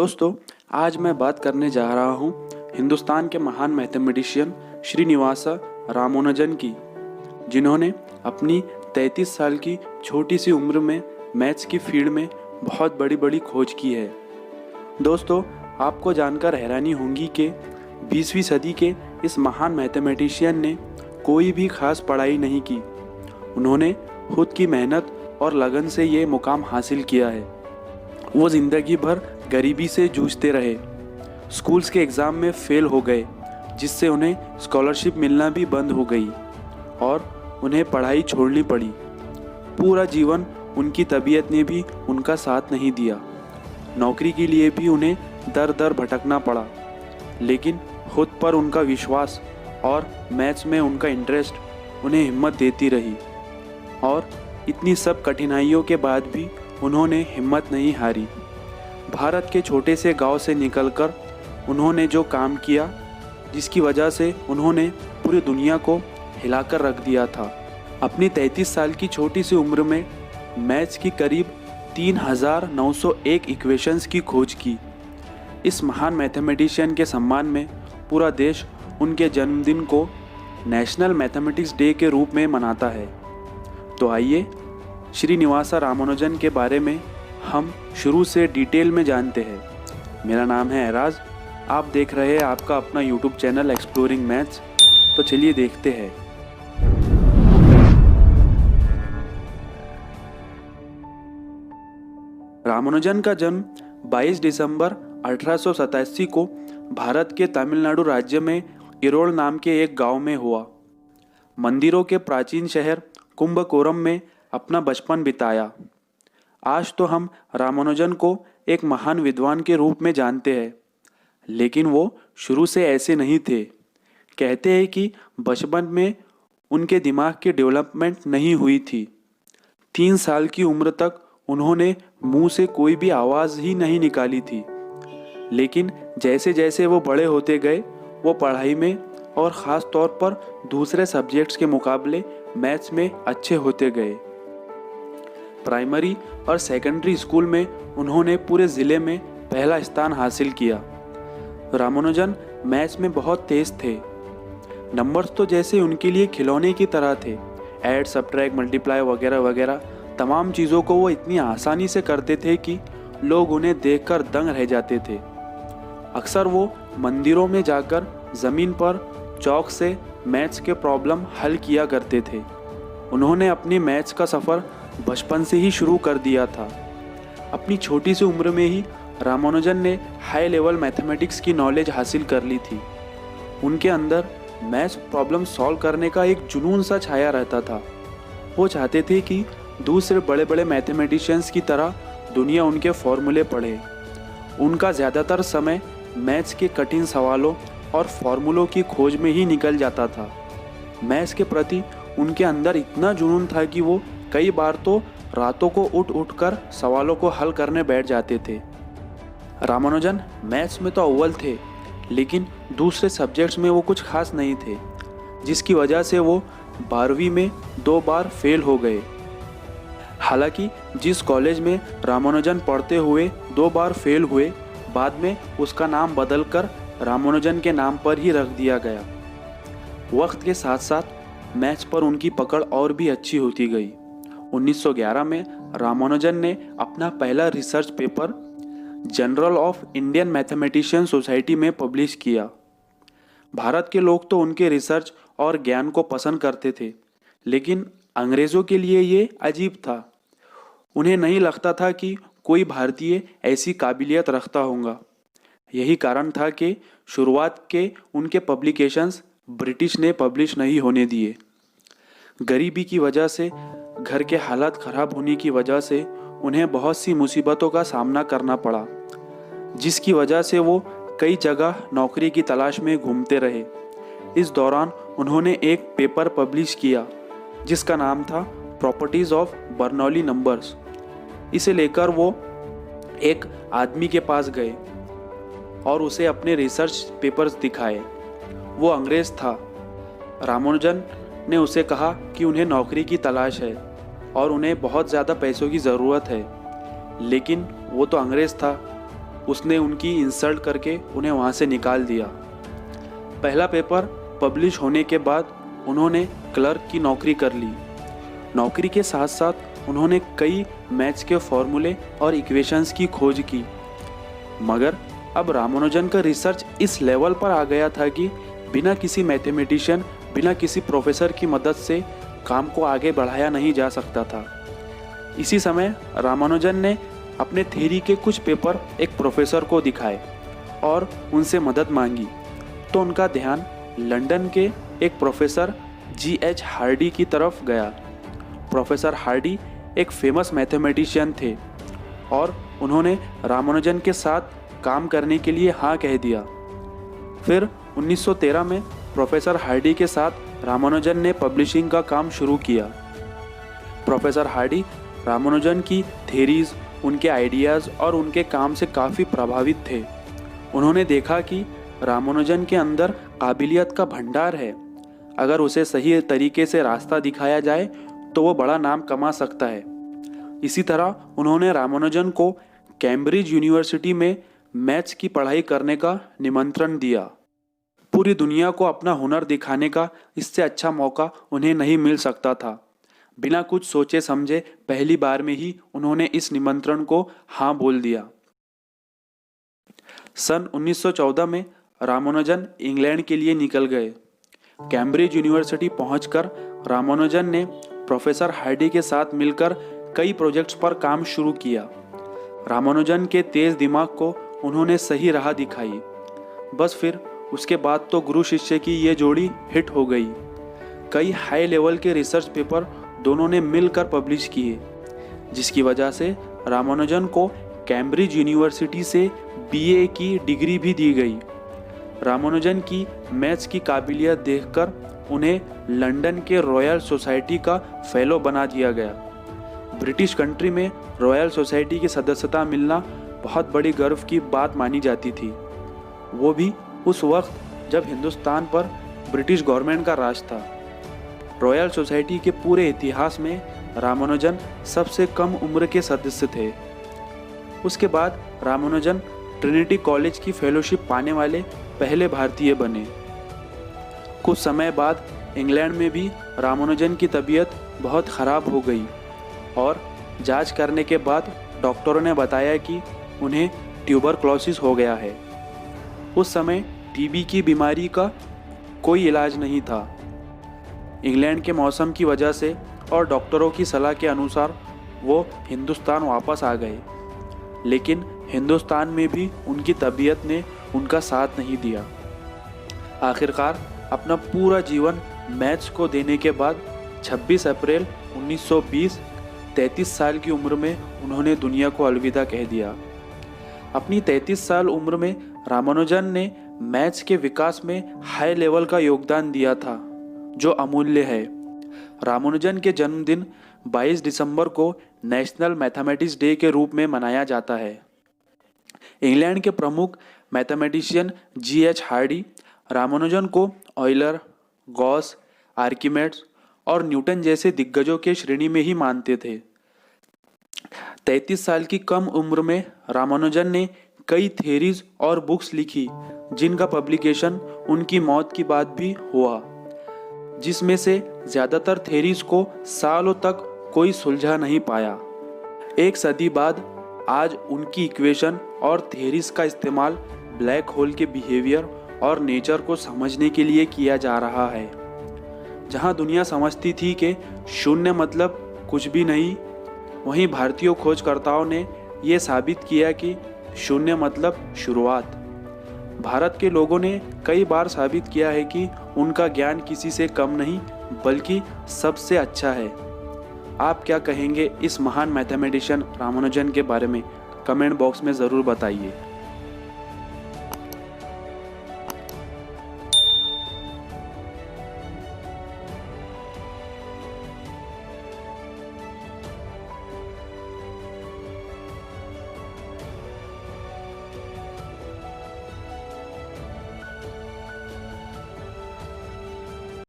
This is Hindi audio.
दोस्तों, आज मैं बात करने जा रहा हूँ हिंदुस्तान के महान मैथमेटिशियन श्रीनिवास रामानुजन की, जिन्होंने अपनी 33 साल की छोटी सी उम्र में मैथ्स की फील्ड में बहुत बड़ी बड़ी खोज की है। दोस्तों, आपको जानकर हैरानी होगी कि 20वीं सदी के इस महान मैथमेटिशियन ने कोई भी खास पढ़ाई नहीं की। उन्होंने खुद की मेहनत और लगन से ये मुकाम हासिल किया है। वो ज़िंदगी भर गरीबी से जूझते रहे, स्कूल्स के एग्ज़ाम में फेल हो गए, जिससे उन्हें स्कॉलरशिप मिलना भी बंद हो गई और उन्हें पढ़ाई छोड़नी पड़ी। पूरा जीवन उनकी तबीयत ने भी उनका साथ नहीं दिया। नौकरी के लिए भी उन्हें दर दर भटकना पड़ा, लेकिन खुद पर उनका विश्वास और मैथ्स में उनका इंटरेस्ट उन्हें हिम्मत देती रही। और इतनी सब कठिनाइयों के बाद भी उन्होंने हिम्मत नहीं हारी। भारत के छोटे से गांव से निकलकर उन्होंने जो काम किया, जिसकी वजह से उन्होंने पूरी दुनिया को हिलाकर रख दिया था। अपनी 33 साल की छोटी सी उम्र में मैथ्स की करीब 3901 इक्वेशंस की खोज की। इस महान मैथमेटिशियन के सम्मान में पूरा देश उनके जन्मदिन को नेशनल मैथमेटिक्स डे के रूप में मनाता है। तो आइए श्रीनिवास रामानुजन के बारे में हम शुरू से डिटेल में जानते हैं। मेरा नाम है एराज, आप देख रहे हैं आपका अपना यूट्यूब चैनल एक्सप्लोरिंग मैथ्स। तो चलिए देखते हैं। रामानुजन का जन्म 22 दिसंबर 1887 को भारत के तमिलनाडु राज्य में इरोल नाम के एक गांव में हुआ। मंदिरों के प्राचीन शहर कुंभकोरम में अपना बचपन बिताया। आज तो हम रामानुजन को एक महान विद्वान के रूप में जानते हैं, लेकिन वो शुरू से ऐसे नहीं थे। कहते हैं कि बचपन में उनके दिमाग की डेवलपमेंट नहीं हुई थी। 3 साल की उम्र तक उन्होंने मुंह से कोई भी आवाज़ ही नहीं निकाली थी। लेकिन जैसे जैसे वो बड़े होते गए, वो पढ़ाई में और ख़ास तौर पर दूसरे सब्जेक्ट्स के मुकाबले मैथ्स में अच्छे होते गए। प्राइमरी और सेकेंडरी स्कूल में उन्होंने पूरे ज़िले में पहला स्थान हासिल किया। रामानुजन मैथ्स में बहुत तेज थे। नंबर्स तो जैसे उनके लिए खिलौने की तरह थे। ऐड, सब्ट्रैक्ट, मल्टीप्लाई वगैरह वगैरह तमाम चीज़ों को वो इतनी आसानी से करते थे कि लोग उन्हें देखकर दंग रह जाते थे। अक्सर वो मंदिरों में जाकर ज़मीन पर चौक से मैथ्स के प्रॉब्लम हल किया करते थे। उन्होंने अपनी मैथ्स का सफ़र बचपन से ही शुरू कर दिया था। अपनी छोटी सी उम्र में ही रामानुजन ने हाई लेवल मैथमेटिक्स की नॉलेज हासिल कर ली थी। उनके अंदर मैथ्स प्रॉब्लम सॉल्व करने का एक जुनून सा छाया रहता था। वो चाहते थे कि दूसरे बड़े बड़े मैथमेटिशियंस की तरह दुनिया उनके फॉर्मूले पढ़े। उनका ज़्यादातर समय मैथ्स के कठिन सवालों और फॉर्मूलों की खोज में ही निकल जाता था। मैथ्स के प्रति उनके अंदर इतना जुनून था कि वो कई बार तो रातों को उठ कर सवालों को हल करने बैठ जाते थे। रामानुजन मैथ्स में तो अव्वल थे, लेकिन दूसरे सब्जेक्ट्स में वो कुछ खास नहीं थे, जिसकी वजह से वो 12वीं में 2 बार फेल हो गए। हालांकि जिस कॉलेज में रामानुजन पढ़ते हुए 2 बार फेल हुए, बाद में उसका नाम बदलकर रामानुजन के नाम पर ही रख दिया गया। वक्त के साथ साथ मैथ्स पर उनकी पकड़ और भी अच्छी होती गई। 1911 में रामानुजन ने अपना पहला research paper journal of Indian mathematician society में पब्लिश किया। भारत के लोग तो उनके रिसर्च और ज्ञान को पसंद करते थे, लेकिन अंग्रेज़ों के लिए ये अजीब था। उन्हें नहीं लगता था कि कोई भारतीय ऐसी काबिलियत रखता होगा। यही कारण था कि शुरुआत के उनके पब्लिकेशंस ब्रिटिश ने पब्लिश नहीं होने दिए। गरीबी की वजह से, घर के हालात ख़राब होने की वजह से उन्हें बहुत सी मुसीबतों का सामना करना पड़ा, जिसकी वजह से वो कई जगह नौकरी की तलाश में घूमते रहे। इस दौरान उन्होंने एक पेपर पब्लिश किया जिसका नाम था प्रॉपर्टीज़ ऑफ बर्नौली नंबर्स। इसे लेकर वो एक आदमी के पास गए और उसे अपने रिसर्च पेपर्स दिखाए। वो अंग्रेज़ था। रामानुजन ने उसे कहा कि उन्हें नौकरी की तलाश है और उन्हें बहुत ज़्यादा पैसों की ज़रूरत है, लेकिन वो तो अंग्रेज़ था। उसने उनकी इंसल्ट करके उन्हें वहाँ से निकाल दिया। पहला पेपर पब्लिश होने के बाद उन्होंने क्लर्क की नौकरी कर ली। नौकरी के साथ साथ उन्होंने कई मैथ्स के फॉर्मूले और इक्वेशंस की खोज की। मगर अब रामानुजन का रिसर्च इस लेवल पर आ गया था कि बिना किसी मैथमेटिशियन, बिना किसी प्रोफेसर की मदद से काम को आगे बढ़ाया नहीं जा सकता था। इसी समय रामानुजन ने अपने थ्योरी के कुछ पेपर एक प्रोफेसर को दिखाए और उनसे मदद मांगी, तो उनका ध्यान लंदन के एक प्रोफेसर G.H. हार्डी की तरफ गया। प्रोफेसर हार्डी एक फेमस मैथमेटिशियन थे और उन्होंने रामानुजन के साथ काम करने के लिए हाँ कह दिया। फिर 1913 में प्रोफेसर हार्डी के साथ रामानुजन ने पब्लिशिंग का काम शुरू किया। प्रोफेसर हार्डी रामानुजन की थ्योरीज, उनके आइडियाज़ और उनके काम से काफ़ी प्रभावित थे। उन्होंने देखा कि रामानुजन के अंदर काबिलियत का भंडार है। अगर उसे सही तरीके से रास्ता दिखाया जाए तो वो बड़ा नाम कमा सकता है। इसी तरह उन्होंने रामानुजन को कैम्ब्रिज यूनिवर्सिटी में मैथ्स की पढ़ाई करने का निमंत्रण दिया। पूरी दुनिया को अपना हुनर दिखाने का इससे अच्छा मौका उन्हें नहीं मिल सकता था। बिना कुछ सोचे समझे पहली बार में ही उन्होंने इस निमंत्रण को हाँ बोल दिया। सन 1914 में रामानुजन इंग्लैंड के लिए निकल गए। कैम्ब्रिज यूनिवर्सिटी पहुंचकर रामानुजन ने प्रोफेसर हार्डी के साथ मिलकर कई प्रोजेक्ट्स पर काम शुरू किया। रामानुजन के तेज दिमाग को उन्होंने सही राह दिखाई। बस फिर उसके बाद तो गुरु शिष्य की ये जोड़ी हिट हो गई। कई हाई लेवल के रिसर्च पेपर दोनों ने मिलकर पब्लिश किए, जिसकी वजह से रामानुजन को कैम्ब्रिज यूनिवर्सिटी से BA की डिग्री भी दी गई। रामानुजन की मैथ्स की काबिलियत देखकर उन्हें लंदन के रॉयल सोसाइटी का फेलो बना दिया गया। ब्रिटिश कंट्री में रॉयल सोसाइटी की सदस्यता मिलना बहुत बड़ी गर्व की बात मानी जाती थी, वो भी उस वक्त जब हिंदुस्तान पर ब्रिटिश गवर्नमेंट का राज था। रॉयल सोसाइटी के पूरे इतिहास में रामानुजन सबसे कम उम्र के सदस्य थे। उसके बाद रामानुजन ट्रिनिटी कॉलेज की फेलोशिप पाने वाले पहले भारतीय बने। कुछ समय बाद इंग्लैंड में भी रामानुजन की तबीयत बहुत ख़राब हो गई और जांच करने के बाद डॉक्टरों ने बताया कि उन्हें ट्यूबरक्लोसिस हो गया है। उस समय टीबी की बीमारी का कोई इलाज नहीं था। इंग्लैंड के मौसम की वजह से और डॉक्टरों की सलाह के अनुसार वो हिंदुस्तान वापस आ गए, लेकिन हिंदुस्तान में भी उनकी तबीयत ने उनका साथ नहीं दिया। आखिरकार अपना पूरा जीवन मैथ्स को देने के बाद 26 अप्रैल 1920 33 साल की उम्र में उन्होंने दुनिया को अलविदा कह दिया। अपनी 33 साल उम्र में रामानुजन ने मैथ्स के विकास में हाई लेवल का योगदान दिया था, जो अमूल्य है। रामानुजन के जन्मदिन 22 दिसंबर को नेशनल मैथमेटिक्स डे के रूप में मनाया जाता है। इंग्लैंड के प्रमुख मैथमेटिशियन G.H. हार्डी रामानुजन को ऑयलर, गॉस, आर्किमेड्स और न्यूटन जैसे दिग्गजों के श्रेणी में ही मानते थे। 33 साल की कम उम्र में रामानुजन ने कई थ्योरीज और बुक्स लिखी, जिनका पब्लिकेशन उनकी मौत की बाद भी हुआ, जिसमें से ज़्यादातर थ्योरीज को सालों तक कोई सुलझा नहीं पाया। एक सदी बाद आज उनकी इक्वेशन और थ्योरीज का इस्तेमाल ब्लैक होल के बिहेवियर और नेचर को समझने के लिए किया जा रहा है। जहां दुनिया समझती थी कि शून्य मतलब कुछ भी नहीं, वहीं भारतीय खोजकर्ताओं ने ये साबित किया कि शून्य मतलब शुरुआत। भारत के लोगों ने कई बार साबित किया है कि उनका ज्ञान किसी से कम नहीं बल्कि सबसे अच्छा है। आप क्या कहेंगे इस महान मैथमेटिशियन रामानुजन के बारे में? कमेंट बॉक्स में ज़रूर बताइए।